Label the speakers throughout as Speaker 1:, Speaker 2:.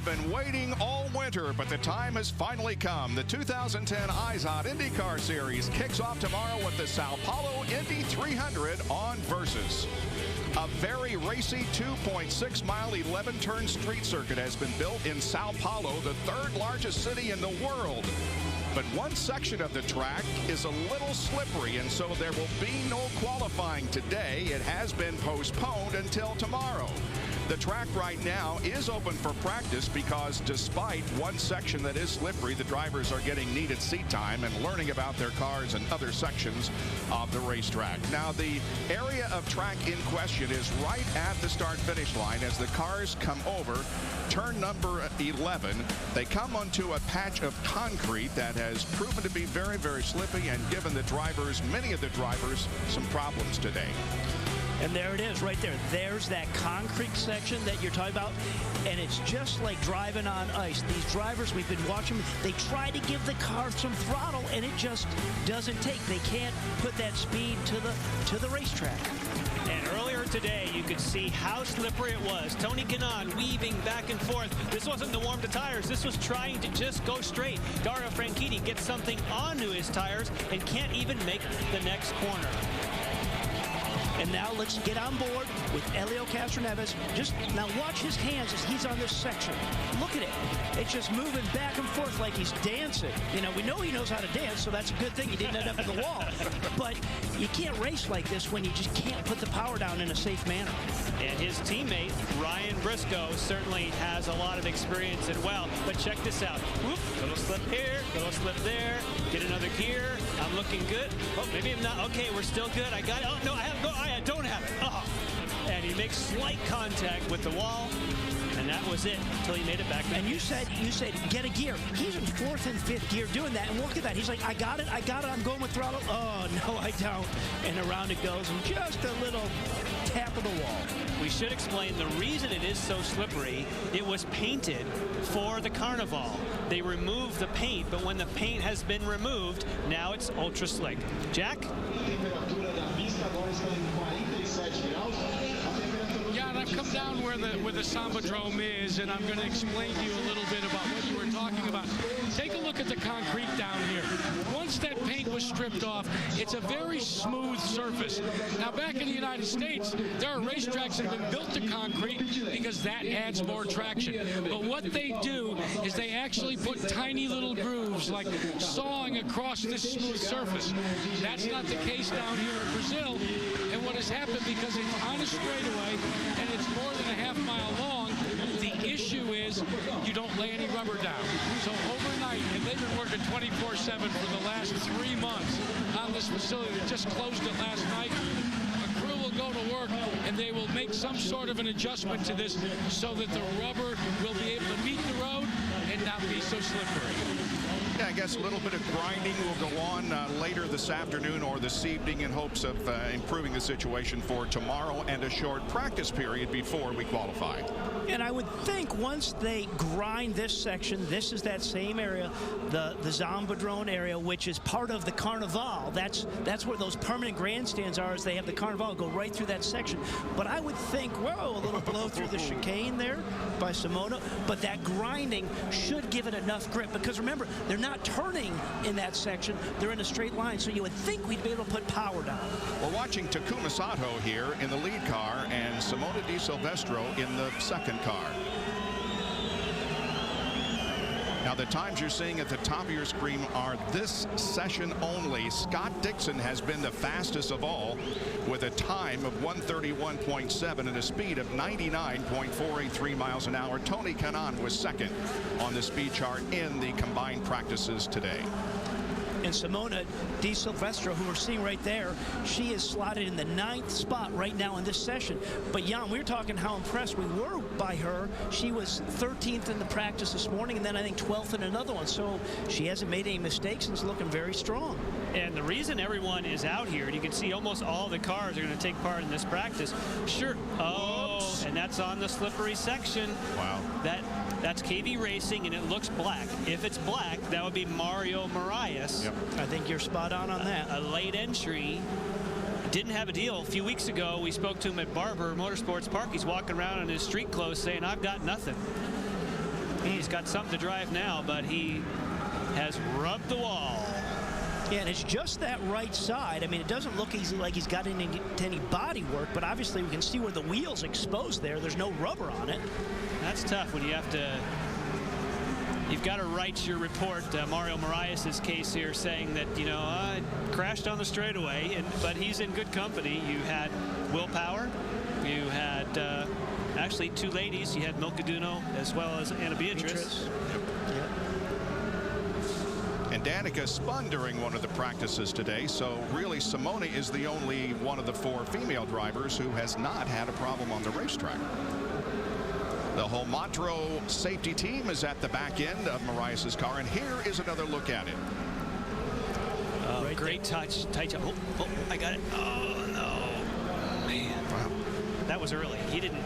Speaker 1: have been waiting all winter, but the time has finally come. The 2010 IZOD IndyCar Series kicks off tomorrow with the Sao Paulo Indy 300 on Versus. A very racy 2.6-mile 11-turn street circuit has been built in Sao Paulo, the third largest city in the world. But one section of the track is a little slippery, and so there will be no qualifying today. It has been postponed until tomorrow. The track right now is open for practice because despite one section that is slippery, the drivers are getting needed seat time and learning about their cars and other sections of the racetrack. Now, the area of track in question is right at the start-finish line as the cars come over turn number 11. They come onto a patch of concrete that has proven to be very, very slippy and given the drivers, many of the drivers, some problems today.
Speaker 2: And there it is right there. There's that concrete section that you're talking about. And it's just like driving on ice. These drivers, we've been watching, they try to give the car some throttle, and it just doesn't take. They can't put that speed to the racetrack.
Speaker 3: And earlier today, you could see how slippery it was. Tony Kanaan weaving back and forth. This wasn't to warm the tires. This was trying to just go straight. Dario Franchitti gets something onto his tires and can't even make the next corner.
Speaker 2: And now let's get on board with Helio Castroneves. Just now watch his hands as he's on this section. Look at it. It's just moving back and forth like he's dancing. You know, we know he knows how to dance, so that's a good thing. He didn't end up in the wall. But you can't race like this when you just can't put the power down in a safe manner.
Speaker 3: And his teammate, Ryan Briscoe, certainly has a lot of experience as well. But check this out. Whoop, little slip here, little slip there. Get another gear. I'm looking good. Oh, maybe I'm not. Okay, we're still good. I got it. Oh, no, I don't have it. Oh. And he makes slight contact with the wall. And that was it until he made it back.
Speaker 2: And you said get a gear. He's in fourth and fifth gear doing that. And look at that. He's like, I got it. I'm going with throttle. Oh, no, I don't. And around it goes. And just a little tap of the wall.
Speaker 3: We should explain the reason it is so slippery. It was painted for the Carnival. They removed the paint, but when the paint has been removed, now it's ultra slick. Jack?
Speaker 4: Yeah, and I've come down where the Sambadrome is, and I'm going to explain to you a little bit about what you were talking about. Take a look at the concrete down here. Once that paint was stripped off, it's a very smooth surface. Now, back in the United States, there are racetracks that have been built to concrete because that adds more traction. But what they do is they actually put tiny little grooves, like sawing across this smooth surface. That's not the case down here in Brazil. And what has happened, because it's on a straightaway and it's more than a half-mile long, the issue is you don't lay any rubber down. So overnight, and they've been working 24/7 for the last 3 months on this facility. They just closed it last night. A crew will go to work, and they will make some sort of an adjustment to this so that the rubber will be able to meet the road and not be so slippery.
Speaker 1: Yeah, I guess a little bit of grinding will go on later this afternoon or this evening in hopes of improving the situation for tomorrow and a short practice period before we qualify.
Speaker 2: And I would think once they grind this section, this is that same area, the Zombadrone area, which is part of the Carnival. That's where those permanent grandstands are, as they have the Carnival go right through that section. But I would think, whoa, a little blow through the chicane there by Simona. But that grinding should give it enough grip, because remember, they're not turning in that section. They're in a straight line, so you would think we'd be able to put power down.
Speaker 1: We're watching Takuma Sato here in the lead car and Simona Di Silvestro in the second car. Now, the times you're seeing at the top of your screen are this session only. Scott Dixon has been the fastest of all with a time of 131.7 and a speed of 99.483 miles an hour. Tony Kanaan was second on the speed chart in the combined practices today.
Speaker 2: And Simona Di Silvestro, who we're seeing right there, she is slotted in the 9th spot right now in this session. But Jan, we were talking how impressed we were by her. She was 13th in the practice this morning, and then I think 12th in another one. So she hasn't made any mistakes and is looking very strong.
Speaker 3: And the reason everyone is out here, and you can see almost all the cars are going to take part in this practice. Sure. Oh, whoops. And that's on the slippery section.
Speaker 1: Wow.
Speaker 3: That's KV Racing, and it looks black. If it's black, that would be Mario Moraes.
Speaker 1: Yep.
Speaker 2: I think you're spot on that.
Speaker 3: A late entry. Didn't have a deal. A few weeks ago, we spoke to him at Barber Motorsports Park. He's walking around in his street clothes saying, I've got nothing. He's got something to drive now, but he has rubbed the wall.
Speaker 2: Yeah, and it's just that right side. I mean, it doesn't look like he's got any body work, but obviously we can see where the wheel's exposed there. There's no rubber on it.
Speaker 3: That's tough when you have to... You've got to write your report, Mario Moraes' case here, saying that, you know, I crashed on the straightaway, but he's in good company. You had Will Power. You had actually two ladies. You had Milka Duno as well as Anna Beatrice.
Speaker 1: And Danica spun during one of the practices today, so really Simone is the only one of the 4 female drivers who has not had a problem on the racetrack. The Homatro safety team is at the back end of Moraes' car, and here is another look at it.
Speaker 3: Great touch. Tight jump. Oh, I got it. Oh, no. Man.
Speaker 1: Wow.
Speaker 3: That was early. He didn't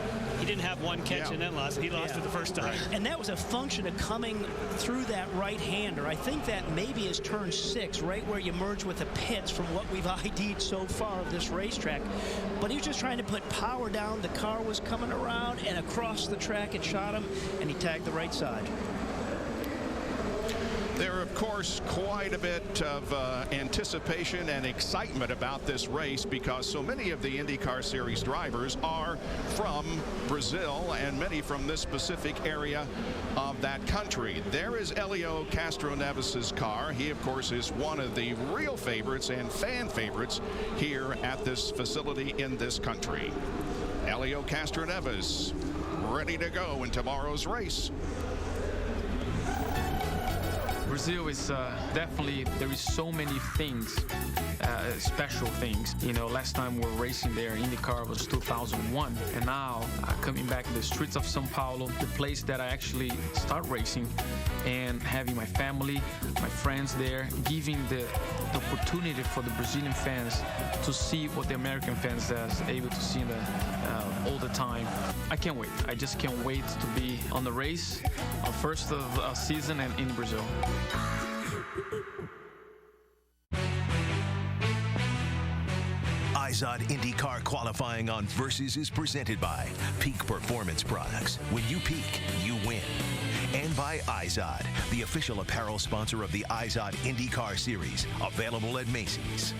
Speaker 3: have one catch and then lost. He lost it the first time.
Speaker 2: Right. And that was a function of coming through that right-hander. I think that maybe is turn 6, right where you merge with the pits from what we've ID'd so far of this racetrack. But he was just trying to put power down. The car was coming around and across the track. It shot him, and he tagged the right side.
Speaker 1: There, of course, quite a bit of anticipation and excitement about this race because so many of the IndyCar Series drivers are from Brazil and many from this specific area of that country. There is Helio Castroneves' car. He, of course, is one of the real favorites and fan favorites here at this facility in this country. Helio Castroneves ready to go in tomorrow's race.
Speaker 5: Brazil is definitely, there is so many things, special things. You know, last time we were racing there, IndyCar was 2001. And now, coming back to the streets of São Paulo, the place that I actually start racing, and having my family, my friends there, giving the opportunity for the Brazilian fans to see what the American fans is able to see all the time. I can't wait. I just can't wait to be on the race, first of season and in Brazil.
Speaker 6: IZOD IndyCar qualifying on Versus is presented by Peak Performance Products. When you peak, you win. And by IZOD, the official apparel sponsor of the IZOD IndyCar Series, available at Macy's.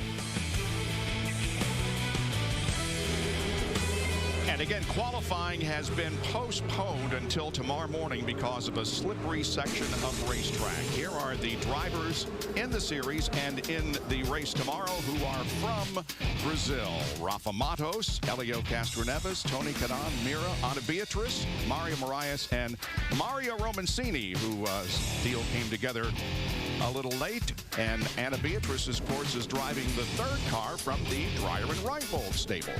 Speaker 1: And again, qualifying has been postponed until tomorrow morning because of a slippery section of racetrack. Here are the drivers in the series and in the race tomorrow who are from Brazil. Rafa Matos, Helio Castroneves, Tony Kanaan, Mira, Ana Beatriz, Mario Moraes, and Mario Romancini, who deal came together a little late. And Ana Beatriz, of course, is driving the 3rd car from the Dreyer and Reinbold stable.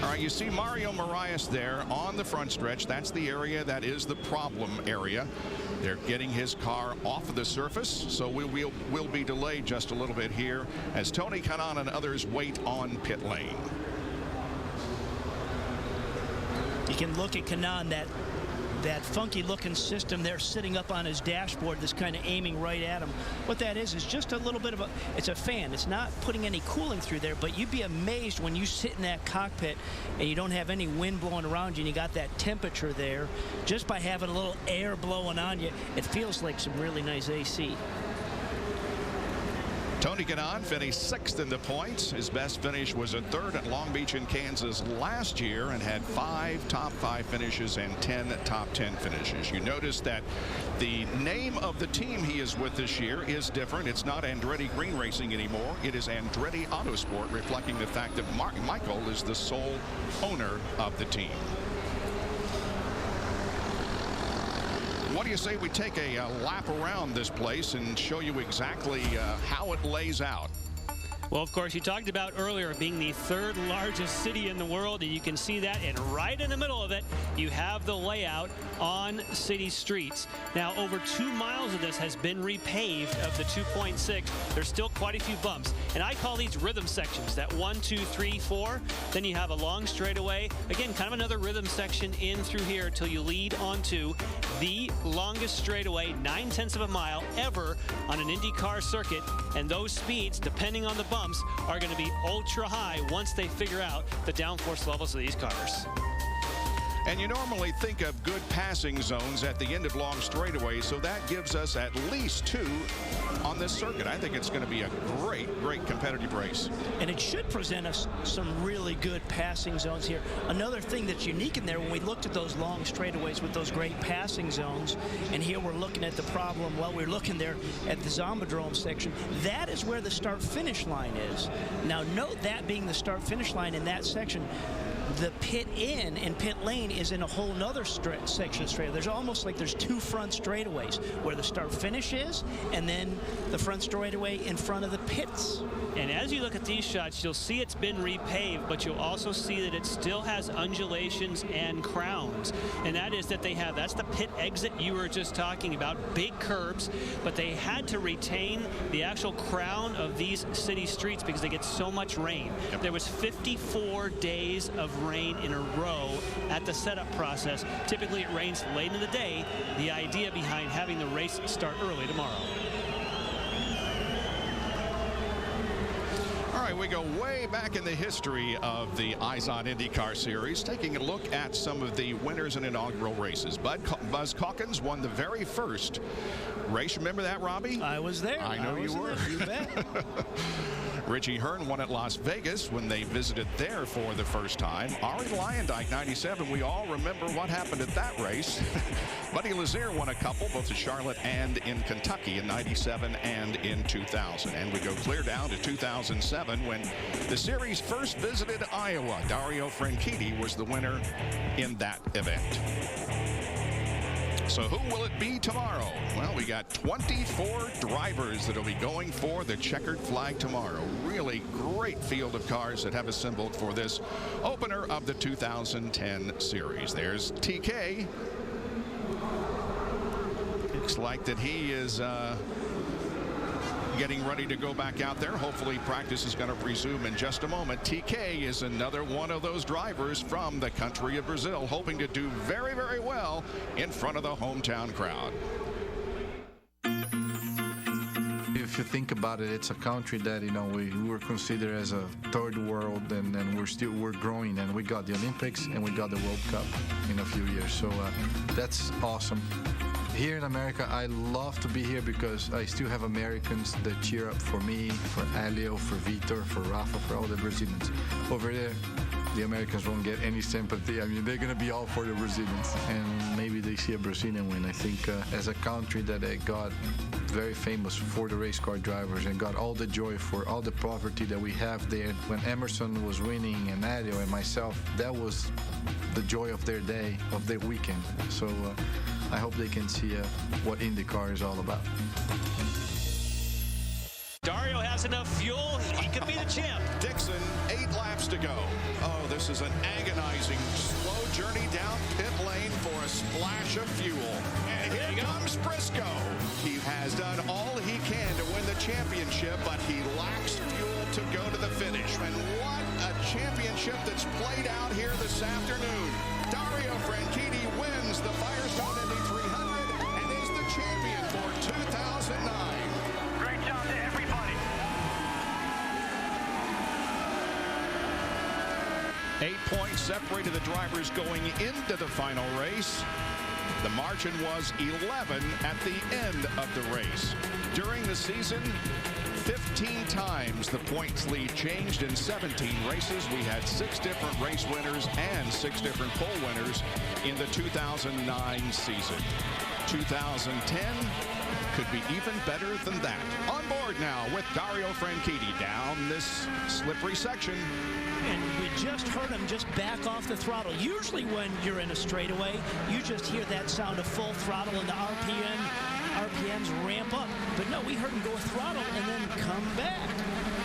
Speaker 1: All right, you see Mario Moraes there on the front stretch. That's the area that is the problem area. They're getting his car off of the surface, so we'll be delayed just a little bit here as Tony Kanaan and others wait on pit lane.
Speaker 2: You can look at Kanaan, that funky looking system there sitting up on his dashboard that's kind of aiming right at him. What that is just a little bit of it's a fan. It's not putting any cooling through there, but you'd be amazed when you sit in that cockpit and you don't have any wind blowing around you and you got that temperature there. Just by having a little air blowing on you, it feels like some really nice AC.
Speaker 1: Tony Kanaan finished 6th in the points. His best finish was a 3rd at Long Beach in Kansas last year and had 5 top 5 finishes and 10 top 10 finishes. You notice that the name of the team he is with this year is different. It's not Andretti Green Racing anymore. It is Andretti Autosport, reflecting the fact that Michael is the sole owner of the team. What do you say we take a lap around this place and show you exactly how it lays out?
Speaker 3: Well, of course, you talked about earlier being the 3rd largest city in the world, and you can see that, and right in the middle of it, you have the layout on city streets. Now, over 2 miles of this has been repaved of the 2.6. There's still quite a few bumps, and I call these rhythm sections, that 1, 2, 3, 4. Then you have a long straightaway. Again, kind of another rhythm section in through here until you lead onto the longest straightaway, 9/10 of a mile ever on an IndyCar circuit, and those speeds, depending on the bumps, are going to be ultra high once they figure out the downforce levels of these cars.
Speaker 1: And you normally think of good passing zones at the end of long straightaways, so that gives us at least 2 on this circuit. I think it's going to be a great competitive race.
Speaker 2: And it should present us some really good passing zones here. Another thing that's unique in there, when we looked at those long straightaways with those great passing zones, and here we're looking at the problem, well, we're looking there at the Zombodrome section. That is where the start-finish line is. Now, note that being the start-finish line in that section, the pit in and pit lane is in a whole nother section of straightaway. There's almost like there's 2 front straightaways where the start finish is, and then the front straightaway in front of the pits.
Speaker 3: And as you look at these shots, you'll see it's been repaved, but you'll also see that it still has undulations and crowns. And that is that that's the pit exit you were just talking about, big curbs, but they had to retain the actual crown of these city streets because they get so much rain. Yep. There was 54 days of rain in a row at the setup process. Typically it rains late in the day. The idea behind having the race start early tomorrow.
Speaker 1: All right, we go way back in the history of the IZOD IndyCar Series, taking a look at some of the winners in inaugural races. Buzz Calkins won the very first race. Remember that, Robbie?
Speaker 2: I was there.
Speaker 1: I know you were.
Speaker 2: You bet.
Speaker 1: Richie Hearn won at Las Vegas when they visited there for the first time. Ari Lyondike, 97. We all remember what happened at that race. Buddy Lazier won a couple, both at Charlotte and in Kentucky in 97 and in 2000. And we go clear down to 2007 when the series first visited Iowa. Dario Franchitti was the winner in that event. So who will it be tomorrow? Well, we got 24 drivers that will be going for the checkered flag tomorrow. Really great field of cars that have assembled for this opener of the 2010 series. There's TK. Looks like that he is getting ready to go back out there. Hopefully practice is going to resume in just a moment. TK is another one of those drivers from the country of Brazil, hoping to do very, very well in front of the hometown crowd.
Speaker 7: If you think about it, it's a country that, we were considered as a third world, and we're growing, and we got the Olympics and we got the World Cup in a few years. So that's awesome. Here in America, I love to be here because I still have Americans that cheer up for me, for Elio, for Vitor, for Rafa, for all the Brazilians. Over there, the Americans won't get any sympathy. I mean, they're going to be all for the Brazilians. And maybe they see a Brazilian win. I think as a country that got very famous for the race car drivers and got all the joy for all the poverty that we have there. When Emerson was winning and Elio and myself, that was the joy of their day, of their weekend. So I hope they can see what IndyCar is all about.
Speaker 3: Dario has enough fuel. He could be the champ.
Speaker 1: Dixon, 8 laps to go. Oh, this is an agonizing, slow journey down pit lane for a splash of fuel. And here comes Briscoe. He has done all he can to win the championship, but he lacks fuel to go to the finish. And what a championship that's played out here this afternoon. Dario Franchitti wins the Firestone Indy 300 and is the champion for 2009.
Speaker 8: Great job to everybody.
Speaker 1: 8 points separated the drivers going into the final race. The margin was 11 at the end of the race. During the season, 15 times the points lead changed in 17 races. We had 6 different race winners and 6 different pole winners in the 2009 season. 2010 could be even better than that. On board now with Dario Franchitti down this slippery section.
Speaker 2: And we just heard him just back off the throttle. Usually when you're in a straightaway, you just hear that sound of full throttle and the RPMs ramp up. But no, we heard him go throttle and then come back.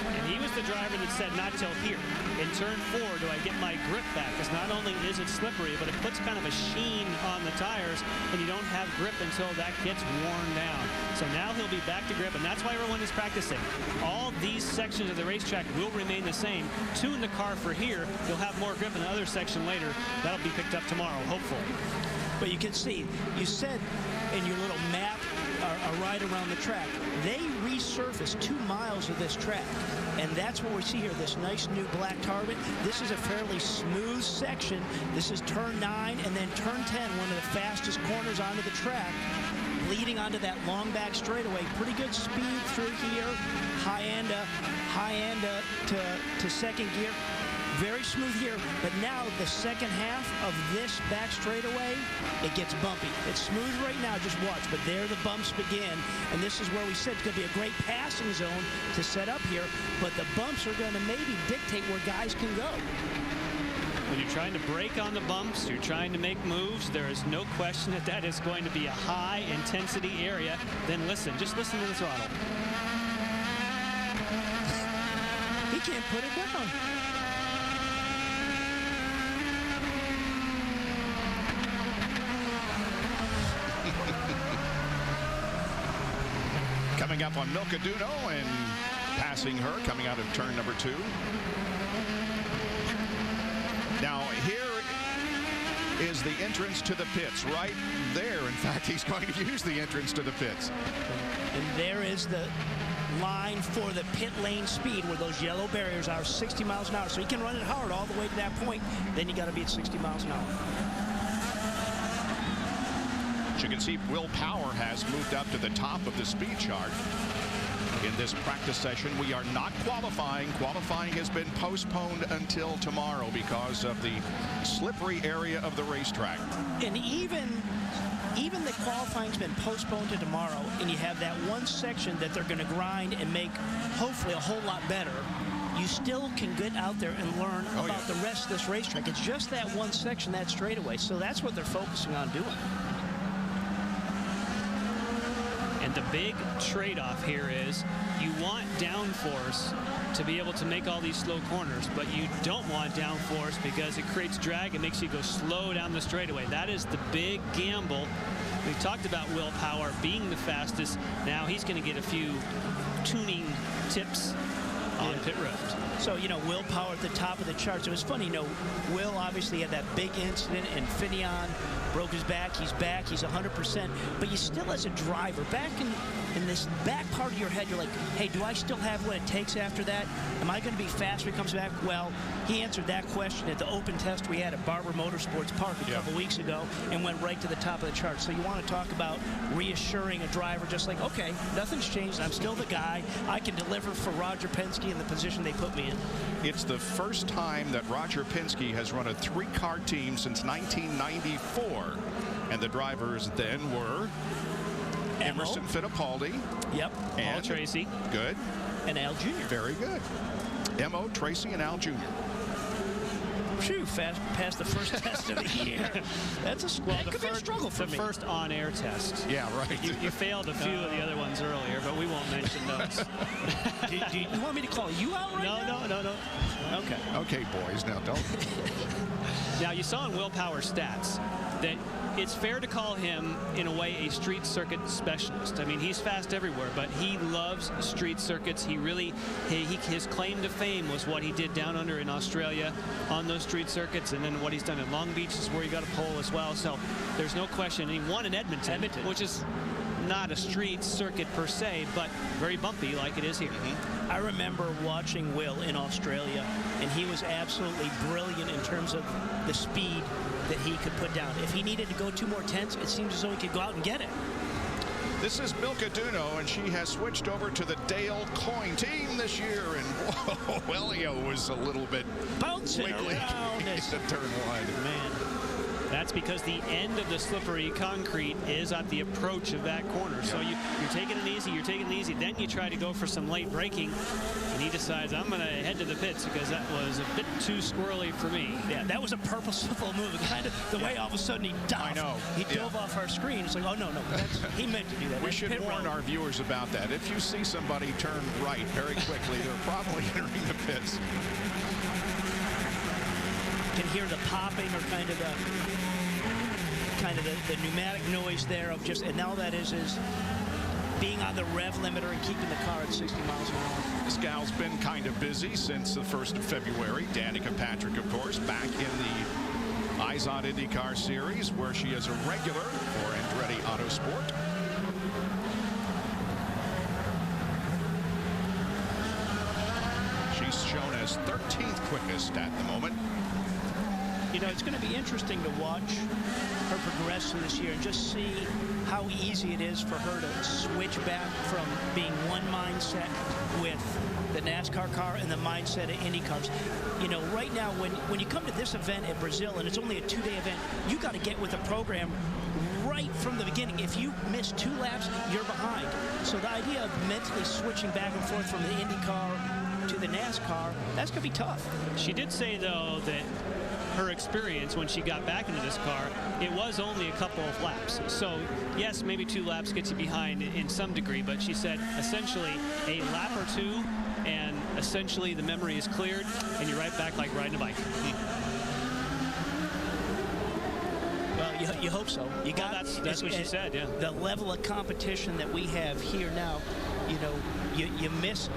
Speaker 3: And he was the driver that said not till here. In turn 4, do I get my grip back? Because not only is it slippery, but it puts kind of a sheen on the tires, and you don't have grip until that gets worn down. So now he'll be back to grip, and that's why everyone is practicing. All these sections of the racetrack will remain the same. Tune the car for here. You'll have more grip in the other section later. That'll be picked up tomorrow, hopefully.
Speaker 2: But you can see, you said in your little map a ride around the track. They resurfaced 2 miles of this track, and that's what we see here, this nice new black target. This is a fairly smooth section. This is turn 9 and then turn 10, one of the fastest corners onto the track, leading onto that long back straightaway. Pretty good speed through here. High end to second gear. Very smooth here, but now the second half of this back straightaway, it gets bumpy. It's smooth right now, just watch, but there the bumps begin, and this is where we said it's going to be a great passing zone to set up here, but the bumps are going to maybe dictate where guys can go.
Speaker 3: When you're trying to brake on the bumps, you're trying to make moves, there is no question that that is going to be a high-intensity area. Then just listen to the throttle.
Speaker 2: He can't put it down.
Speaker 1: Coming up on Milka Duno and passing her, coming out of turn number 2. Now here is the entrance to the pits right there. In fact, he's going to use the entrance to the pits.
Speaker 2: And there is the line for the pit lane speed where those yellow barriers are, 60 miles an hour. So he can run it hard all the way to that point. Then you got to be at 60 miles an hour.
Speaker 1: As you can see, Will Power has moved up to the top of the speed chart. In this practice session, we are not qualifying. Qualifying has been postponed until tomorrow because of the slippery area of the racetrack.
Speaker 2: And even the qualifying's been postponed to tomorrow, and you have that one section that they're going to grind and make hopefully a whole lot better. You still can get out there and learn about the rest of this racetrack. It's just that one section, that straightaway. So that's what they're focusing on doing.
Speaker 3: And the big trade-off here is you want downforce to be able to make all these slow corners, but you don't want downforce because it creates drag and makes you go slow down the straightaway. That is the big gamble. We talked about Will Power being the fastest. Now he's going to get a few tuning tips on pit road.
Speaker 2: So, Will Power at the top of the charts. It was funny, Will obviously had that big incident in Finian, broke his back. He's back. He's 100%. But you still, as a driver, back in this back part of your head, you're like, hey, do I still have what it takes after that? Am I going to be fast when he comes back? Well, he answered that question at the open test we had at Barber Motorsports Park a couple weeks ago and went right to the top of the chart. So you want to talk about reassuring a driver, just like, okay, nothing's changed. I'm still the guy. I can deliver for Roger Penske in the position they put me in.
Speaker 1: It's the first time that Roger Penske has run a 3-car team since 1994. And the drivers then were Emerson Fittipaldi.
Speaker 2: Yep.
Speaker 1: And
Speaker 3: Paul Tracy.
Speaker 1: Good.
Speaker 2: And Al Jr.
Speaker 1: Very good. M.O. Tracy and Al Jr.
Speaker 2: Phew, past the first test of the year. That could be a struggle for me.
Speaker 3: The first on-air test.
Speaker 1: Yeah, right.
Speaker 3: You failed a few of the other ones earlier, but we won't mention those.
Speaker 2: Do you want me to call you out right now?
Speaker 3: No.
Speaker 2: Okay.
Speaker 1: Okay, boys, now don't.
Speaker 3: Now, you saw in Will Power stats that it's fair to call him, in a way, a street circuit specialist. I mean, he's fast everywhere, but he loves street circuits. His claim to fame was what he did down under in Australia on those street circuits, and then what he's done in Long Beach is where he got a pole as well. So there's no question. And he won in Edmonton, which is not a street circuit per se, but very bumpy like it is here.
Speaker 2: I remember watching Will in Australia, and he was absolutely brilliant in terms of the speed that he could put down. If he needed to go 2 more tenths, it seems as though he could go out and get it.
Speaker 1: This is Milka Duno, and she has switched over to the Dale Coyne team this year. And whoa, Elio was a little bit
Speaker 2: bouncing
Speaker 1: wiggly
Speaker 2: around
Speaker 1: into turn 1.
Speaker 3: Man. That's because the end of the slippery concrete is at the approach of that corner. So you're taking it easy, then you try to go for some late braking, and he decides, I'm going to head to the pits because that was a bit too squirrely for me.
Speaker 2: Yeah, that was a purposeful move. Kind of the way all of a sudden he dove.
Speaker 1: I know.
Speaker 2: He dove off our screen. It's like, oh, no, he meant to do that.
Speaker 1: We should warn our viewers about that. If you see somebody turn right very quickly, they're probably entering the pits.
Speaker 2: You can hear the popping or kind of the pneumatic noise there of just, and all that is being on the rev limiter and keeping the car at 60 miles an hour.
Speaker 1: This gal's been kind of busy since the 1st of February. Danica Patrick, of course, back in the IZOD IndyCar Series, where she is a regular for Andretti Autosport. She's shown as 13th quickest at the moment.
Speaker 2: You know, it's going to be interesting to watch her progress through this year and just see how easy it is for her to switch back from being one mindset with the NASCAR car and the mindset of Indy cars. You know, right now, when you come to this event at Brazil, and it's only a 2-day event, you got to get with the program right from the beginning. If you miss 2 laps, you're behind. So the idea of mentally switching back and forth from the Indy car to the NASCAR, that's going to be tough.
Speaker 3: She did say, though, that her experience when she got back into this car, it was only a couple of laps. So, yes, maybe 2 laps gets you behind in some degree, but she said essentially a lap or 2, and essentially the memory is cleared, and you're right back like riding a bike.
Speaker 2: Well, you hope so. You got
Speaker 3: that's what she said, yeah.
Speaker 2: The level of competition that we have here now, you know, you miss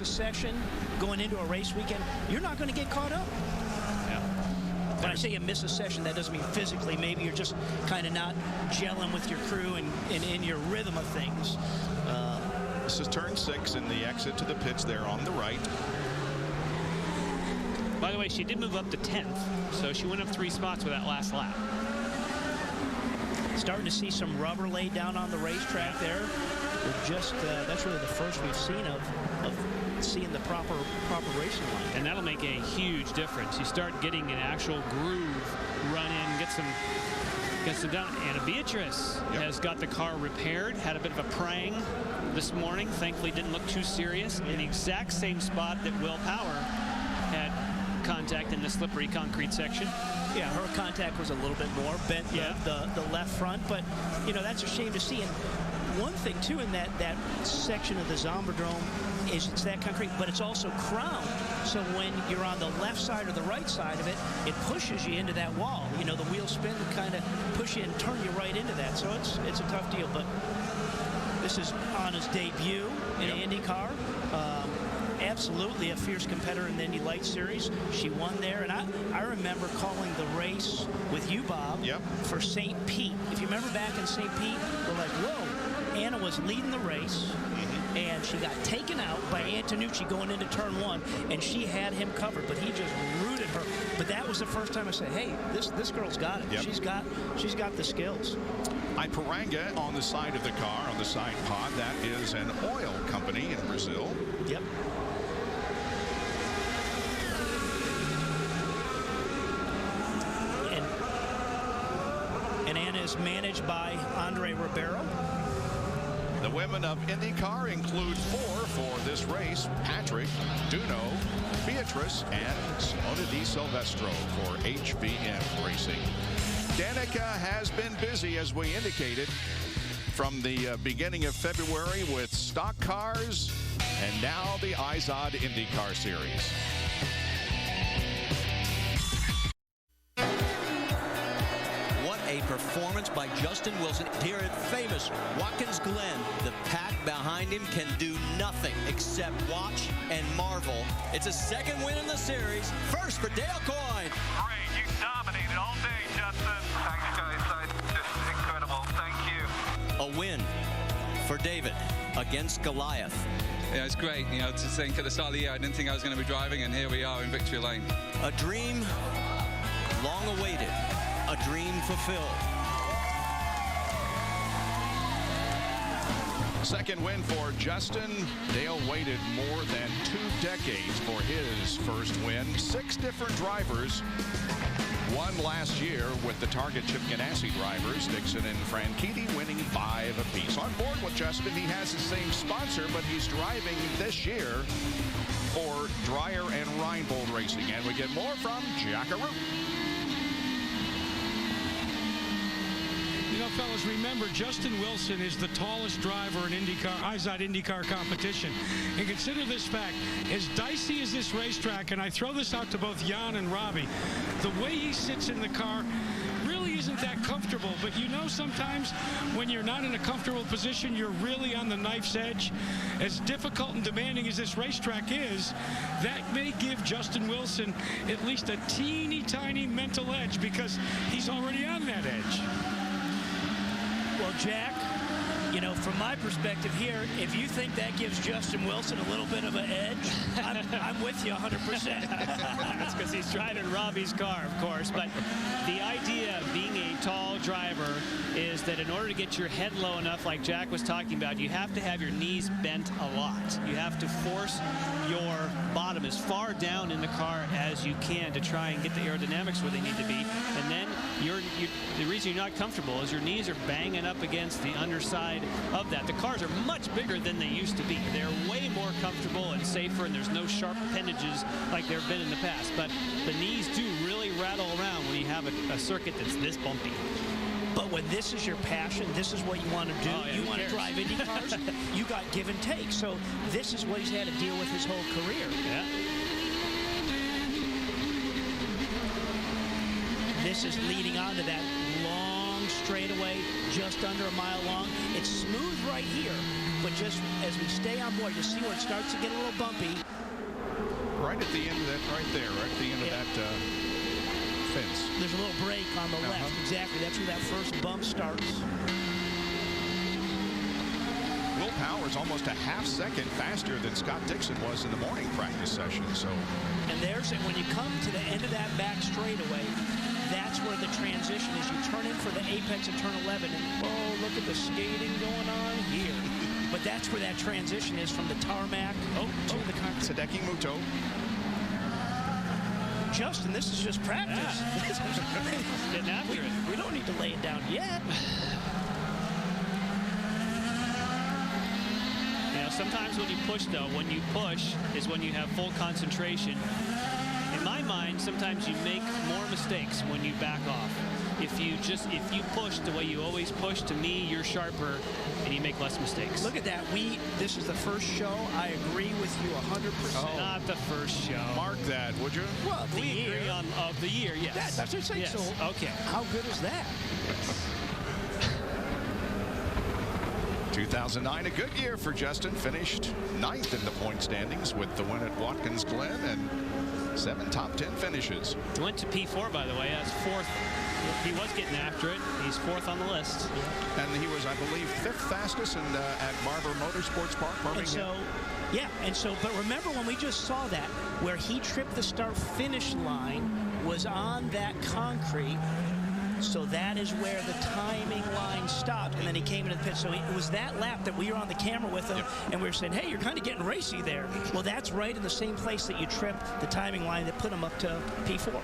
Speaker 2: a session going into a race weekend, you're not going to get caught up. When I say you miss a session, that doesn't mean physically. Maybe you're just kind of not gelling with your crew and in your rhythm of things.
Speaker 1: This is turn 6 and the exit to the pits there on the right.
Speaker 3: By the way, she did move up to 10th, so she went up 3 spots with that last lap.
Speaker 2: Starting to see some rubber laid down on the racetrack there. We're just that's really the first we've seen of seeing the proper racing line.
Speaker 3: And that'll make a huge difference. You start getting an actual groove run in, get some down. Anna Beatrice has got the car repaired, had a bit of a prang this morning. Thankfully didn't look too serious. In the exact same spot that Will Power had contact in the slippery concrete section.
Speaker 2: Yeah, her contact was a little bit more bent, the left front, but you know, that's a shame to see. And one thing too in that section of the Zombodrome is it's that concrete, but it's also crowned. So when you're on the left side or the right side of it, it pushes you into that wall. You know, the wheel spin kind of push you and turn you right into that. So it's a tough deal. But this is Anna's debut in an Indy car. Absolutely a fierce competitor in the Indy Light Series. She won there, and I remember calling the race with you, Bob, for St. Pete. If you remember back in St. Pete, we're like, whoa, Anna was leading the race, and she got taken out by Antonucci going into turn 1, and she had him covered, but he just rooted her. But that was the first time I said, hey, this girl's got it. She's got the skills.
Speaker 1: Ipiranga on the side of the car, on the side pod. That is an oil company in Brazil.
Speaker 2: Yep. And Anna is managed by Andre Ribeiro.
Speaker 1: The women of IndyCar include 4 for this race: Patrick, Duno, Beatrice, and Simona Di Silvestro for HBM Racing. Danica has been busy, as we indicated, from the beginning of February with stock cars and now the IZOD IndyCar Series.
Speaker 9: A performance by Justin Wilson here at famous Watkins Glen. The pack behind him can do nothing except watch and marvel. It's a 2nd win in the series. First for Dale Coyne.
Speaker 8: Great, you dominated all day, Justin. Thanks, guys. Just incredible. Thank you.
Speaker 9: A win for David against Goliath.
Speaker 10: Yeah, it's great. You know, to think at the start of the year I didn't think I was going to be driving, and here we are in victory lane.
Speaker 9: A dream long awaited. A dream fulfilled.
Speaker 1: 2nd win for Justin. Dale waited more than 2 decades for his first win. 6 different drivers won last year with the Target Chip Ganassi drivers, Dixon and Franchitti, winning 5 apiece. On board with Justin, he has the same sponsor, but he's driving this year for Dreyer and Reinbold Racing. And we get more from Jackaroo.
Speaker 4: You know, fellas, remember, Justin Wilson is the tallest driver in IZOD IndyCar competition. And consider this fact, as dicey as this racetrack, and I throw this out to both Jan and Robbie, the way he sits in the car really isn't that comfortable. But you know, sometimes when you're not in a comfortable position, you're really on the knife's edge. As difficult and demanding as this racetrack is, that may give Justin Wilson at least a teeny tiny mental edge, because he's already on that edge.
Speaker 2: Well, Jack, You know, from my perspective here, if you think that gives Justin Wilson a little bit of an edge, I'm with you 100%.
Speaker 3: That's because he's driving Robbie's car, of course. But the idea of being a tall driver is that in order to get your head low enough, like Jack was talking about, you have to have your knees bent a lot. You have to force your bottom as far down in the car as you can to try and get the aerodynamics where they need to be. And then the reason you're not comfortable is your knees are banging up against the underside of that. The cars are much bigger than they used to be. They're way more comfortable and safer, and there's no sharp appendages like there have been in the past. But the knees do really rattle around when you have a circuit that's this bumpy.
Speaker 2: But when this is your passion, this is what you want to do.
Speaker 3: Oh, yeah,
Speaker 2: you want to drive Indy cars, you got give and take. So this is what he's had to deal with his whole career.
Speaker 3: Yeah.
Speaker 2: This is leading on to that long straightaway, just under a mile long. It's smooth right here, but just as we stay on board, you see where it starts to get a little bumpy.
Speaker 1: Right at the end of that, right there, right at the end of that fence.
Speaker 2: There's a little break on the left. Exactly. That's where that first bump starts.
Speaker 1: Will Power is almost a half-second faster than Scott Dixon was in the morning practice session. So,
Speaker 2: and there's it. When you come to the end of that back straightaway, that's where the transition is. You turn in for the apex of turn 11, and oh, look at the skating going on here. But that's where that transition is from the tarmac to the concrete.
Speaker 1: Sadeki Muto.
Speaker 2: Justin, this is just practice.
Speaker 3: Yeah. Getting after it.
Speaker 2: We don't need to lay it down yet.
Speaker 3: You know, sometimes when you push, though, when you push is when you have full concentration. In my mind, sometimes you make more mistakes when you back off. If you push the way you always push, to me, you're sharper and you make less mistakes.
Speaker 2: Look at that. This is the first show. I agree with you 100%.
Speaker 3: Oh. Not the first show.
Speaker 1: Mark that, would you?
Speaker 2: Well,
Speaker 3: we agree on of the year, yes.
Speaker 2: That's what I'm saying.
Speaker 3: Yes.
Speaker 2: So,
Speaker 3: okay.
Speaker 2: How good is that?
Speaker 1: 2009, a good year for Justin. Finished 9th in the point standings with the win at Watkins Glen and 7 top 10 finishes.
Speaker 3: He went to P4, by the way. That's 4th. He was getting after it. He's 4th on the list.
Speaker 1: And he was, I believe, 5th fastest at Barber Motorsports Park, Birmingham.
Speaker 2: But remember when we just saw that, where he tripped the start-finish line was on that concrete. So that is where the timing line stopped, and then he came into the pit. So it was that lap that we were on the camera with him, and we were saying, hey, you're kind of getting racy there. Well, that's right in the same place that you tripped the timing line that put him up to P4.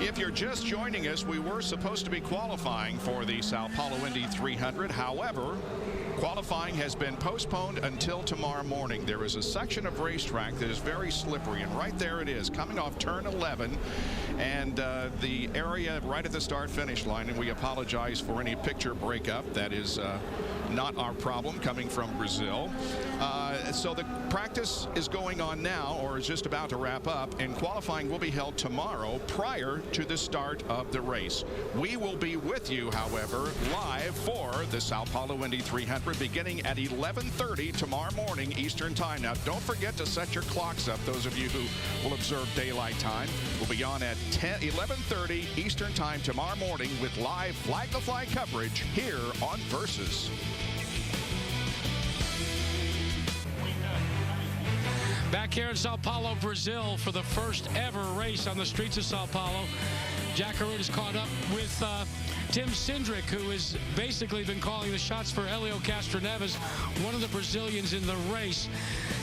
Speaker 1: If you're just joining us, we were supposed to be qualifying for the Sao Paulo Indy 300. However, qualifying has been postponed until tomorrow morning. There is a section of racetrack that is very slippery, and right there it is, coming off turn 11, and the area right at the start-finish line, and we apologize for any picture breakup. That is not our problem, coming from Brazil. So the practice is going on now, or is just about to wrap up, and qualifying will be held tomorrow prior to the start of the race. We will be with you, however, live for the Sao Paulo Indy 300 beginning at 11:30 tomorrow morning Eastern Time. Now, don't forget to set your clocks up, those of you who will observe daylight time. We'll be on at 11:30 Eastern Time tomorrow morning with live flag-to-fly coverage here on Versus.
Speaker 4: Back here in Sao Paulo, Brazil, for the first ever race on the streets of Sao Paulo. Jack Arut is caught up with Tim Cindric, who has basically been calling the shots for Helio Castroneves, one of the Brazilians in the race.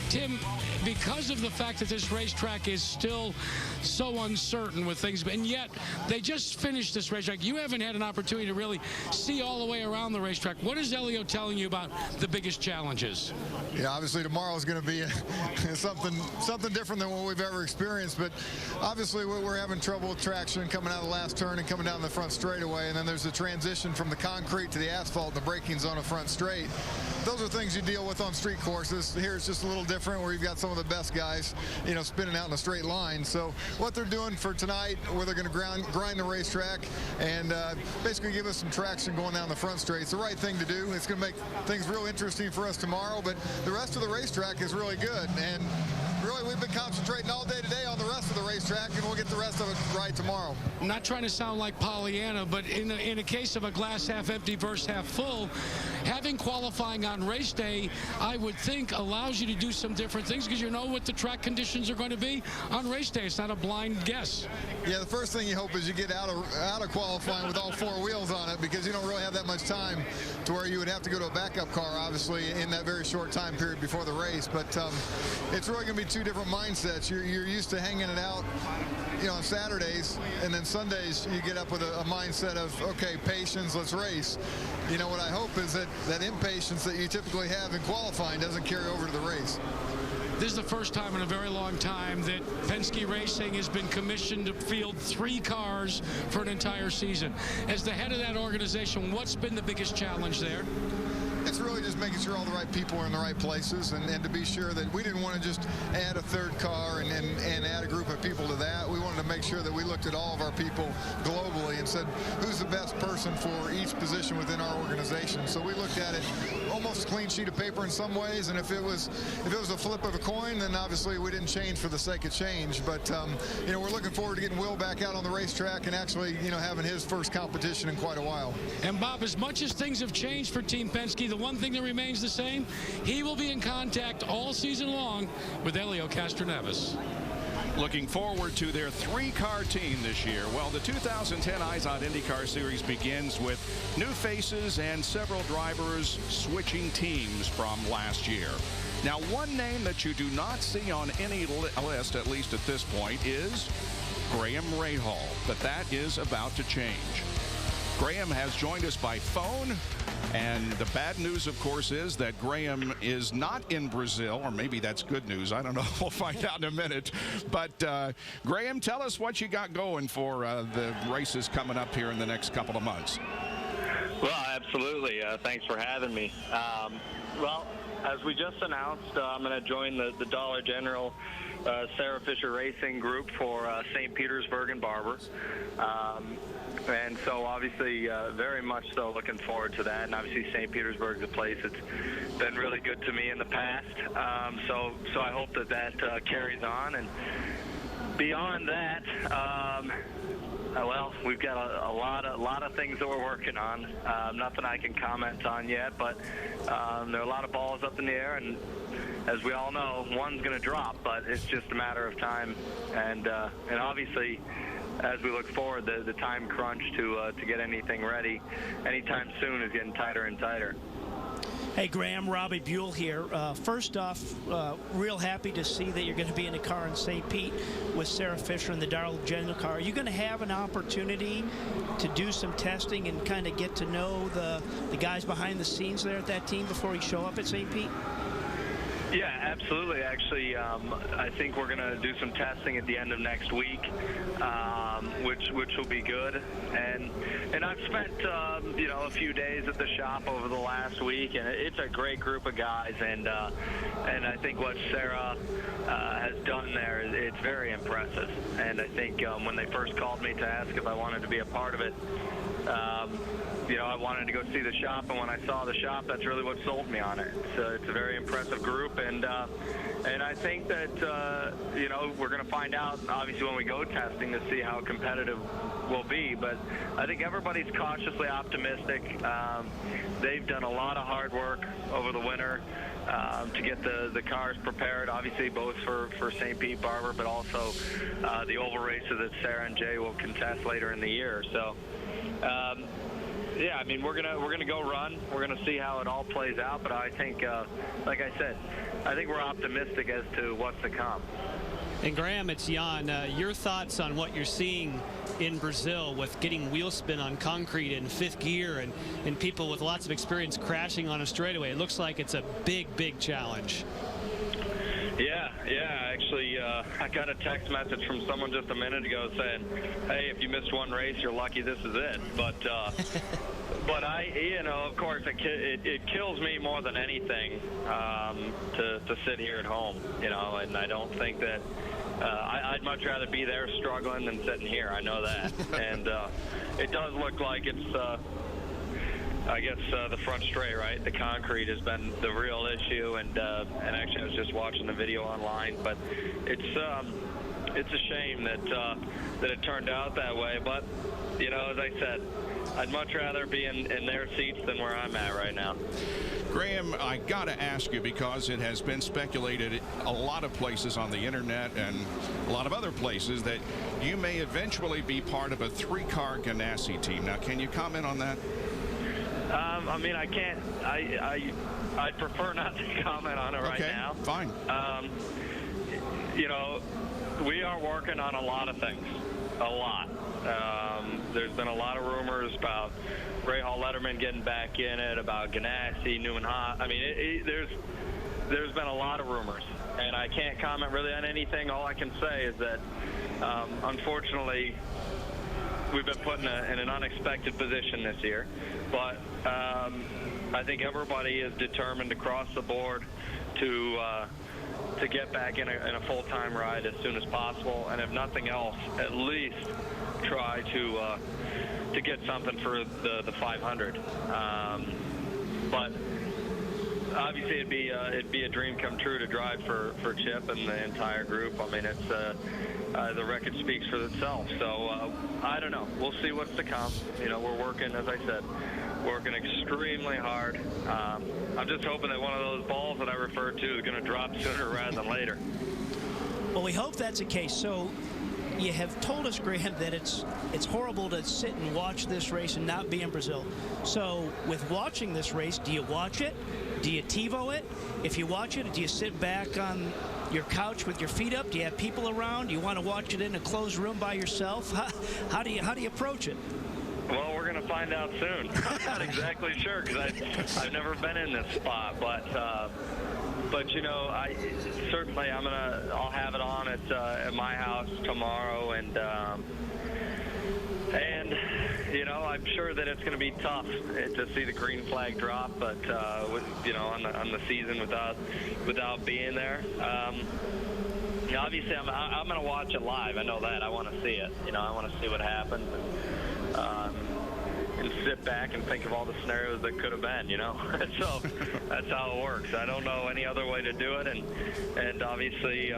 Speaker 4: Tim, because of the fact that this racetrack is still so uncertain with things, and yet they just finished this racetrack, you haven't had an opportunity to really see all the way around the racetrack. What is Helio telling you about the biggest challenges?
Speaker 11: Yeah, obviously tomorrow is going to be something different than what we've ever experienced, but obviously we're having trouble with traction coming out of the last turn and coming down the front straightaway, and then there's the transition from the concrete to the asphalt and the braking zone of front straight. Those are things you deal with on street courses. Here it's just a little different, where you've got some of the best guys, spinning out in a straight line. So what they're doing for tonight, where they're going to grind the racetrack and basically give us some traction going down the front straight, it's the right thing to do. It's going to make things real interesting for us tomorrow, but the rest of the racetrack is really good. And really, we've been concentrating all day today on the rest of the racetrack. racetrack, and we'll get the rest of it right tomorrow.
Speaker 4: I'm not trying to sound like Pollyanna, but in a case of a glass half empty versus half full, having qualifying on race day, I would think allows you to do some different things because you know what the track conditions are going to be on race day. It's not a blind guess.
Speaker 11: Yeah, the first thing you hope is you get out of qualifying with all four wheels on it, because you don't really have that much time to where you would have to go to a backup car, obviously, in that very short time period before the race. But it's really going to be two different mindsets. You're used to hanging it out, you know, on Saturdays, and then Sundays you get up with a mindset of, okay, patience, let's race. You know, what I hope is that impatience that you typically have in qualifying doesn't carry over to the race.
Speaker 4: This is the first time in a very long time that Penske Racing has been commissioned to field 3 cars for an entire season. As the head of that organization, what's been the biggest challenge there?
Speaker 11: It's really just making sure all the right people are in the right places, and to be sure that we didn't want to just add a third car and add a group of people to that. We wanted to make sure that we looked at all of our people globally and said, who's the best person for each position within our organization? So we looked at it almost a clean sheet of paper in some ways, and if it was a flip of a coin, then obviously we didn't change for the sake of change. But you know, we're looking forward to getting Will back out on the racetrack and actually, you know, having his first competition in quite a while.
Speaker 4: And Bob, as much as things have changed for Team Penske, the one thing that remains the same, he will be in contact all season long with Helio Castroneves.
Speaker 1: Looking forward to their 3-car team this year. Well, the 2010 IZOD IndyCar Series begins with new faces and several drivers switching teams from last year. Now, one name that you do not see on any list, at least at this point, is Graham Rahal, but that is about to change. Graham has joined us by phone, and the bad news, of course, is that Graham is not in Brazil, or maybe that's good news. I don't know. We'll find out in a minute. But, Graham, tell us what you got going for the races coming up here in the next couple of months.
Speaker 12: Well, absolutely. Thanks for having me. Well, as we just announced, I'm going to join the Dollar General Sarah Fisher Racing Group for St. Petersburg and Barber. And so obviously very much so looking forward to that. And obviously St. Petersburg's a place that's been really good to me in the past. So I hope that carries on. And beyond that, well, we've got a lot of things that we're working on. Nothing I can comment on yet, but there are a lot of balls up in the air, and as we all know, one's going to drop, but it's just a matter of time. And obviously, as we look forward, the time crunch to get anything ready anytime soon is getting tighter and tighter.
Speaker 2: Hey, Graham, Robbie Buell here. First off, real happy to see that you're going to be in a car in St. Pete with Sarah Fisher in the Darrell General car. Are you going to have an opportunity to do some testing and kind of get to know the guys behind the scenes there at that team before you show up at St. Pete?
Speaker 12: Yeah, absolutely. Actually, I think we're going to do some testing at the end of next week, which will be good. And I've spent you know, a few days at the shop over the last week, and it's a great group of guys. And I think what Sarah has done there it's very impressive. And I think when they first called me to ask if I wanted to be a part of it, you know, I wanted to go see the shop, and when I saw the shop, that's really what sold me on it. It's a very impressive group, and I think that you know, we're going to find out obviously when we go testing to see how competitive we'll be. But I think everybody's cautiously optimistic. They've done a lot of hard work over the winter to get the cars prepared, obviously both for St. Pete, Barber, but also the oval races that Sarah and Jay will contest later in the year. So. Yeah, I mean, we're gonna go run. We're gonna see how it all plays out. But I think, like I said, I think we're optimistic as to what's to come.
Speaker 3: And Graham, it's Jan. Your thoughts on what you're seeing in Brazil with getting wheel spin on concrete in 5th gear and people with lots of experience crashing on a straightaway. It looks like it's a big challenge.
Speaker 12: Yeah. Actually, I got a text message from someone just a minute ago saying, "Hey, if you missed one race, you're lucky this is it." But I, you know, of course, it kills me more than anything to sit here at home, you know. And I don't think that I'd much rather be there struggling than sitting here. I know that, and it does look like it's. I guess the front straight, right? The concrete has been the real issue, and actually I was just watching the video online, but it's it's a shame that it turned out that way. But, you know, as I said, I'd much rather be in their seats than where I'm at right now.
Speaker 1: Graham, I got to ask you, because it has been speculated a lot of places on the internet and a lot of other places that you may eventually be part of a 3-car Ganassi team. Now, can you comment on that?
Speaker 12: I mean, I can't. I'd prefer not to comment on it right now.
Speaker 1: Fine.
Speaker 12: You know, we are working on a lot of things. A lot. There's been a lot of rumors about Ray Hall Letterman getting back in it, about Ganassi, Newman Haas. I mean, there's been a lot of rumors, and I can't comment really on anything. All I can say is that, unfortunately, we've been put in an unexpected position this year. But I think everybody is determined across the board to get back in a full-time ride as soon as possible, and if nothing else, at least try to get something for the 500. But obviously, it'd be a dream come true to drive for Chip and the entire group. I mean, it's the record speaks for itself. So I don't know. We'll see what's to come. You know, we're working, as I said, working extremely hard. I'm just hoping that one of those balls that I referred to is going to drop sooner rather than later.
Speaker 2: Well, we hope that's the case. So you have told us, Graham, that it's horrible to sit and watch this race and not be in Brazil. So with watching this race, do you watch it? Do you TiVo it? If you watch it, do you sit back on your couch with your feet up? Do you have people around? Do you want to watch it in a closed room by yourself? How do you approach it?
Speaker 12: Well, we're going to find out soon. I'm not exactly sure, because I've never been in this spot, but you know, certainly I'll have it on at my house tomorrow, and you know, I'm sure that it's going to be tough to see the green flag drop, but you know, on the season without being there. Obviously, I'm going to watch it live. I know that. I want to see it. You know, I want to see what happens. And sit back and think of all the scenarios that could have been, you know. So that's how it works. I don't know any other way to do it, and obviously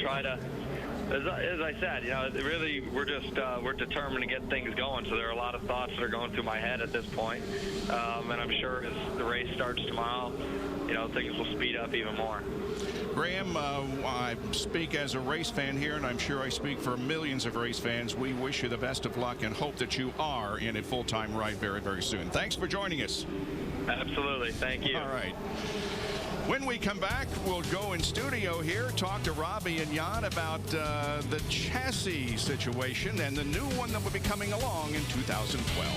Speaker 12: try to, as I said, you know, really we're determined to get things going. So there are a lot of thoughts that are going through my head at this point, and I'm sure as the race starts tomorrow, you know, things will speed up even more.
Speaker 1: Graham, I speak as a race fan here, and I'm sure I speak for millions of race fans. We wish you the best of luck and hope that you are in a full-time ride very, very soon. Thanks for joining us.
Speaker 12: Absolutely. Thank you.
Speaker 1: All right. When we come back, we'll go in studio here, talk to Robbie and Jan about the chassis situation and the new one that will be coming along in 2012.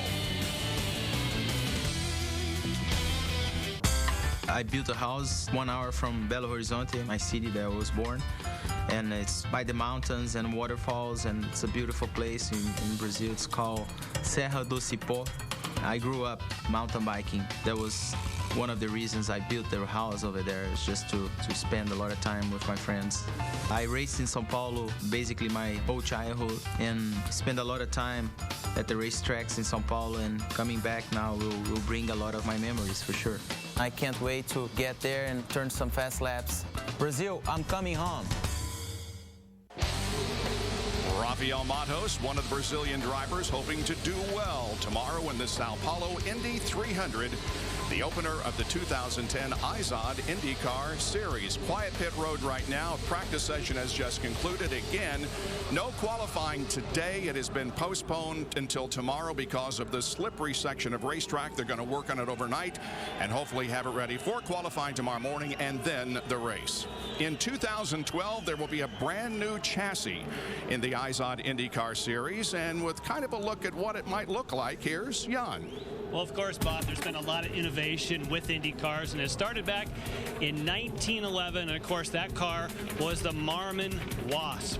Speaker 13: I built a house 1 hour from Belo Horizonte, my city that I was born. And it's by the mountains and waterfalls, and it's a beautiful place in Brazil. It's called Serra do Cipó. I grew up mountain biking. That was one of the reasons I built the house over there, is just to spend a lot of time with my friends. I raced in São Paulo basically my whole childhood, and spent a lot of time at the racetracks in São Paulo, and coming back now will bring a lot of my memories for sure. I can't wait to get there and turn some fast laps. Brazil, I'm coming home.
Speaker 1: Rafael Matos, one of the Brazilian drivers, hoping to do well tomorrow in the Sao Paulo Indy 300, the opener of the 2010 IZOD IndyCar Series. Quiet pit road right now. Practice session has just concluded. Again, no qualifying today. It has been postponed until tomorrow because of the slippery section of racetrack. They're going to work on it overnight and hopefully have it ready for qualifying tomorrow morning and then the race. In 2012, there will be a brand new chassis in the IZOD IndyCar Series, and with kind of a look at what it might look like, here's Jan.
Speaker 3: Well, of course, Bob, there's been a lot of innovation with Indy cars, and it started back in 1911. And, of course, that car was the Marmon Wasp.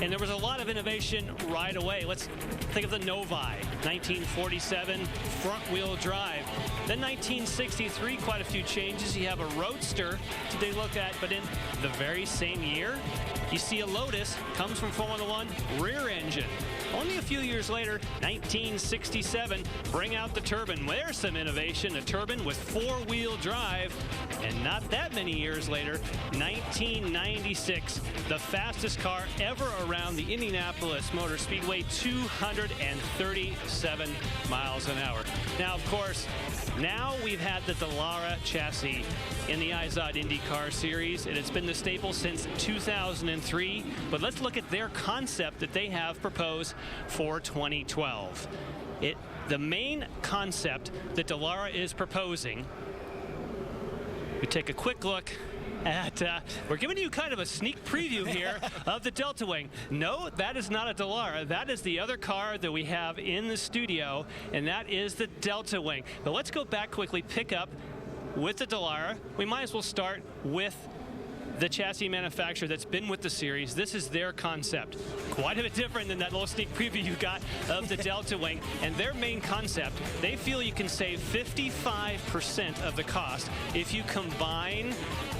Speaker 3: And there was a lot of innovation right away. Let's think of the Novi, 1947, front-wheel drive. Then 1963, quite a few changes. You have a Roadster to take a look at, but in the very same year, you see a Lotus, comes from Formula One, rear engine. Only a few years later, 1967, bring out the turbo. turbine. There's some innovation, a turbine with 4-wheel drive. And not that many years later, 1996, the fastest car ever around the Indianapolis Motor Speedway, 237 miles an hour. Now, of course, now we've had the Dallara chassis in the IZOD IndyCar Series, and it's been the staple since 2003. But let's look at their concept that they have proposed for 2012. The main concept that Dallara is proposing, we take a quick look at, we're giving you kind of a sneak preview here of the Delta Wing. No, that is not a Dallara. That is the other car that we have in the studio, and that is the Delta Wing. But let's go back quickly, pick up with the Dallara. We might as well start with the chassis manufacturer that's been with the series. This is their concept. Quite a bit different than that little sneak preview you got of the Delta Wing. And their main concept, they feel you can save 55% of the cost if you combine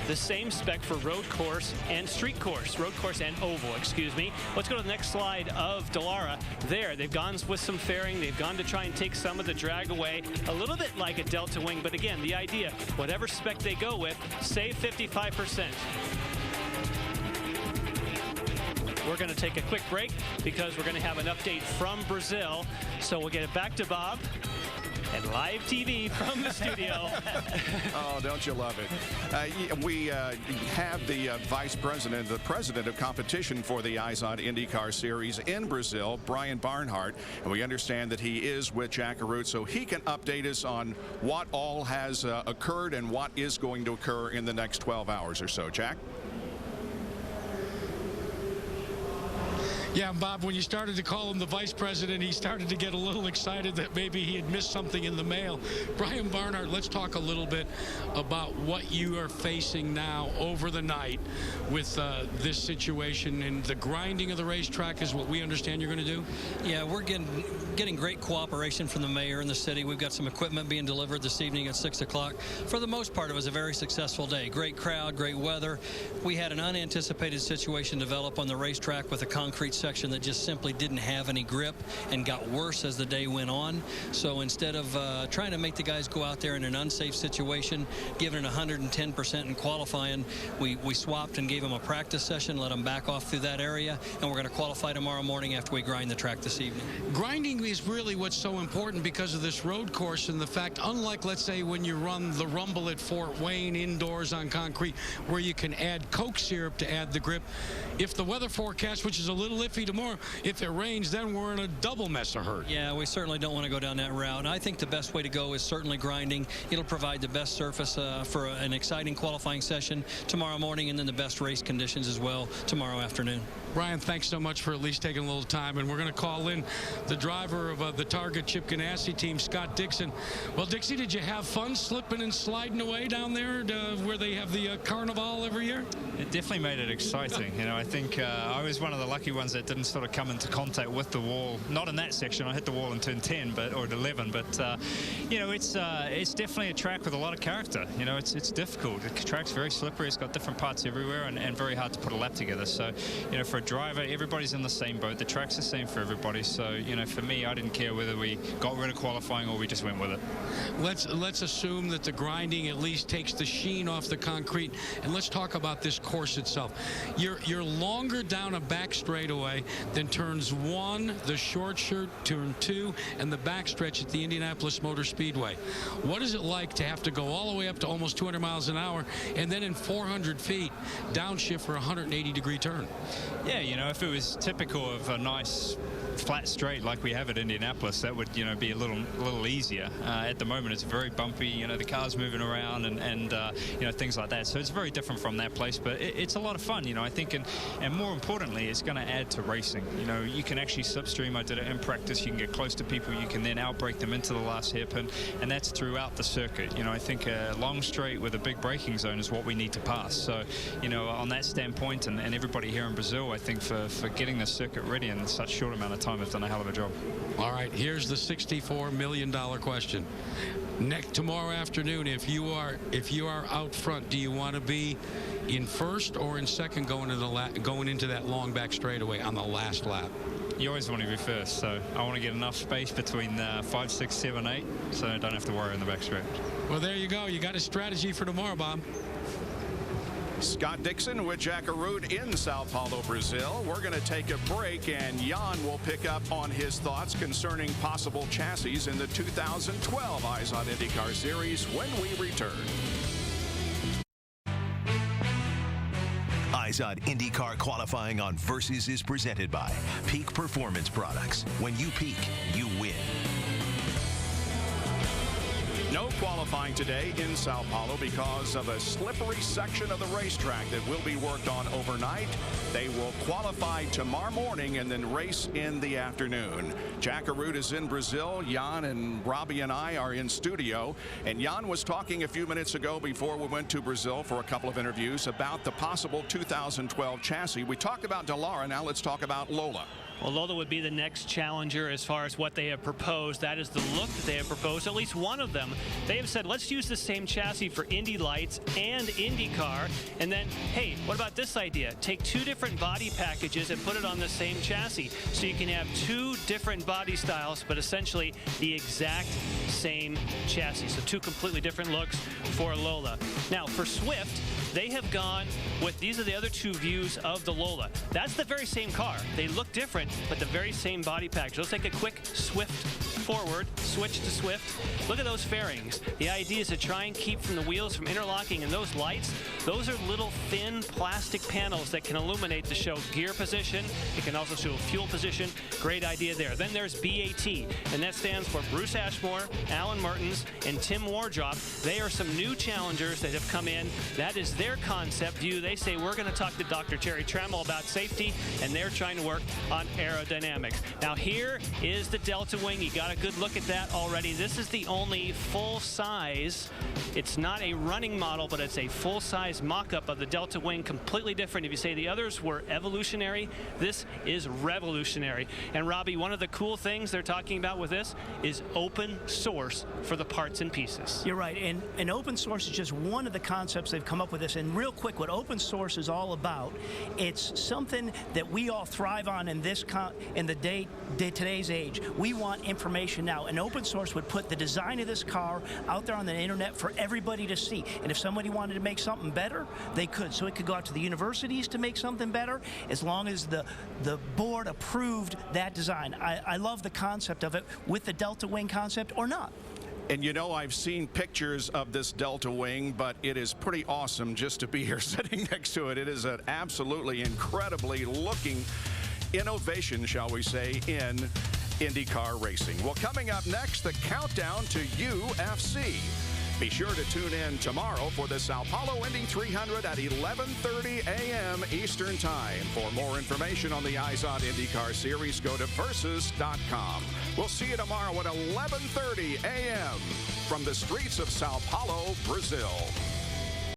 Speaker 3: the same spec for road course and street course, road course and oval, excuse me. Let's go to the next slide of Dallara. There, they've gone with some fairing. They've gone to try and take some of the drag away, a little bit like a Delta Wing. But again, the idea, whatever spec they go with, save 55%. We're going to take a quick break because we're going to have an update from Brazil. So we'll get it back to Bob and live TV from the studio.
Speaker 1: Oh, don't you love it? We have the vice president, the president of competition for the IZOD IndyCar Series in Brazil, Brian Barnhart, and we understand that he is with Jack Arute, so he can update us on what all has occurred and what is going to occur in the next 12 hours or so. Jack?
Speaker 4: Yeah, Bob, when you started to call him the vice president, he started to get a little excited that maybe he had missed something in the mail. Brian Barnhart, let's talk a little bit about what you are facing now over the night with this situation, and the grinding of the racetrack is what we understand you're going to do?
Speaker 14: Yeah, we're getting great cooperation from the mayor and the city. We've got some equipment being delivered this evening at 6 o'clock. For the most part, it was a very successful day. Great crowd, great weather. We had an unanticipated situation develop on the racetrack with a concrete section that just simply didn't have any grip and got worse as the day went on. So instead of trying to make the guys go out there in an unsafe situation, giving it 110% in qualifying, we swapped and gave them a practice session, let them back off through that area, and we're going to qualify tomorrow morning after we grind the track this evening.
Speaker 4: Grinding is really what's so important because of this road course and the fact, unlike, let's say, when you run the Rumble at Fort Wayne indoors on concrete, where you can add Coke syrup to add the grip, if the weather forecast, which is a little iffy tomorrow, if it rains, then we're in a double mess of hurt.
Speaker 14: Yeah, we certainly don't want to go down that route. I think the best way to go is certainly grinding. It'll provide the best surface for an exciting qualifying session tomorrow morning, and then the best race conditions as well tomorrow afternoon.
Speaker 4: Brian, thanks so much for at least taking a little time, and we're going to call in the driver of the Target Chip Ganassi team, Scott Dixon. Well, Dixie, did you have fun slipping and sliding away down there where they have the Carnival every year?
Speaker 15: It definitely made it exciting. You know, I think I was one of the lucky ones that didn't sort of come into contact with the wall. Not in that section. I hit the wall in turn 10, or at 11. But you know, it's definitely a track with a lot of character. You know, it's difficult. The track's very slippery. It's got different parts everywhere, and very hard to put a lap together. So, you know, for a driver, everybody's in the same boat. The track's the same for everybody. So, you know, for me, I didn't care whether we got rid of qualifying or we just went with it.
Speaker 4: Let's assume that the grinding at least takes the sheen off the concrete, and let's talk about this course itself. You're longer down a back straightaway than turns 1, the short shirt, turn 2, and the backstretch at the Indianapolis Motor Speedway. What is it like to have to go all the way up to almost 200 miles an hour and then in 400 feet downshift for a 180-degree turn?
Speaker 15: Yeah, you know, if it was typical of a nice flat straight like we have at Indianapolis, that would, you know, be a little easier. At the moment, it's very bumpy. You know, the car's moving around and you know, things like that. So it's very different from that place, but it's a lot of fun, you know, I think, and more importantly, it's going to add to racing. You know, you can actually slipstream. I did it in practice. You can get close to people. You can then outbrake them into the last hairpin, and that's throughout the circuit. You know, I think a long straight with a big braking zone is what we need to pass. So, you know, on that standpoint, and everybody here in Brazil, I think for getting the circuit ready in such short amount of time, they've done a hell of a job.
Speaker 4: All right, here's the $64 million question. Tomorrow afternoon, if you are out front, do you want to be in first or in second going into that long back straightaway on the last lap?
Speaker 15: You always want to be first, so I want to get enough space between 5, 6, 7, 8, so I don't have to worry in the backstretch.
Speaker 4: Well, there you go. You got a strategy for tomorrow, Bob.
Speaker 1: Scott Dixon with Jack Arute in Sao Paulo, Brazil. We're going to take a break, and Jan will pick up on his thoughts concerning possible chassis in the 2012 IZOD IndyCar Series when we return.
Speaker 6: IZOD IndyCar qualifying on Versus is presented by Peak Performance Products. When you peak, you win.
Speaker 1: No qualifying today in Sao Paulo because of a slippery section of the racetrack that will be worked on overnight. They will qualify tomorrow morning and then race in the afternoon. Jack Arute is in Brazil. Jan and Robbie and I are in studio. And Jan was talking a few minutes ago before we went to Brazil for a couple of interviews about the possible 2012 chassis. We talked about Dallara. Now let's talk about Lola.
Speaker 3: Well, Lola would be the next challenger as far as what they have proposed. That is the look that they have proposed, at least one of them. They have said, let's use the same chassis for Indy Lights and IndyCar. And then, hey, what about this idea? Take two different body packages and put it on the same chassis. So you can have two different body styles, but essentially the exact same chassis. So two completely different looks for Lola. Now, for Swift, they have gone with, these are the other two views of the Lola. That's the very same car. They look different, but the very same body package. Let's take a quick Swift forward, switch to Swift. Look at those fairings. The idea is to try and keep from the wheels from interlocking, and those lights, those are little thin plastic panels that can illuminate to show gear position. It can also show fuel position. Great idea there. Then there's BAT, and that stands for Bruce Ashmore, Alan Mertens, and Tim Wardrop. They are some new challengers that have come in. That is their concept view. They say we're going to talk to Dr. Terry Trammell about safety, and they're trying to work on aerodynamics. Now here is the Delta Wing. You got a good look at that already. This is the only full-size, it's not a running model, but it's a full-size mock-up of the Delta Wing, completely different. If you say the others were evolutionary, this is revolutionary. And Robbie, one of the cool things they're talking about with this is open source for the parts and pieces.
Speaker 2: You're right, and open source is just one of the concepts they've come up with this. And real quick, what open source is all about, it's something that we all thrive on in this today's age. We want information now, and open source would put the design of this car out there on the internet for everybody to see. And if somebody wanted to make something better, they could. So it could go out to the universities to make something better, as long as the board approved that design. I love the concept of it, with the Delta Wing concept or not.
Speaker 1: And you know, I've seen pictures of this Delta Wing, but it is pretty awesome just to be here sitting next to it. It is an absolutely incredibly looking innovation, shall we say, in IndyCar racing. Well, coming up next, the countdown to UFC. Be sure to tune in tomorrow for the Sao Paulo Indy 300 at 11:30 a.m. Eastern Time. For more information on the IZOD IndyCar Series, go to versus.com. We'll see you tomorrow at 11:30 a.m. from the streets of Sao Paulo, Brazil.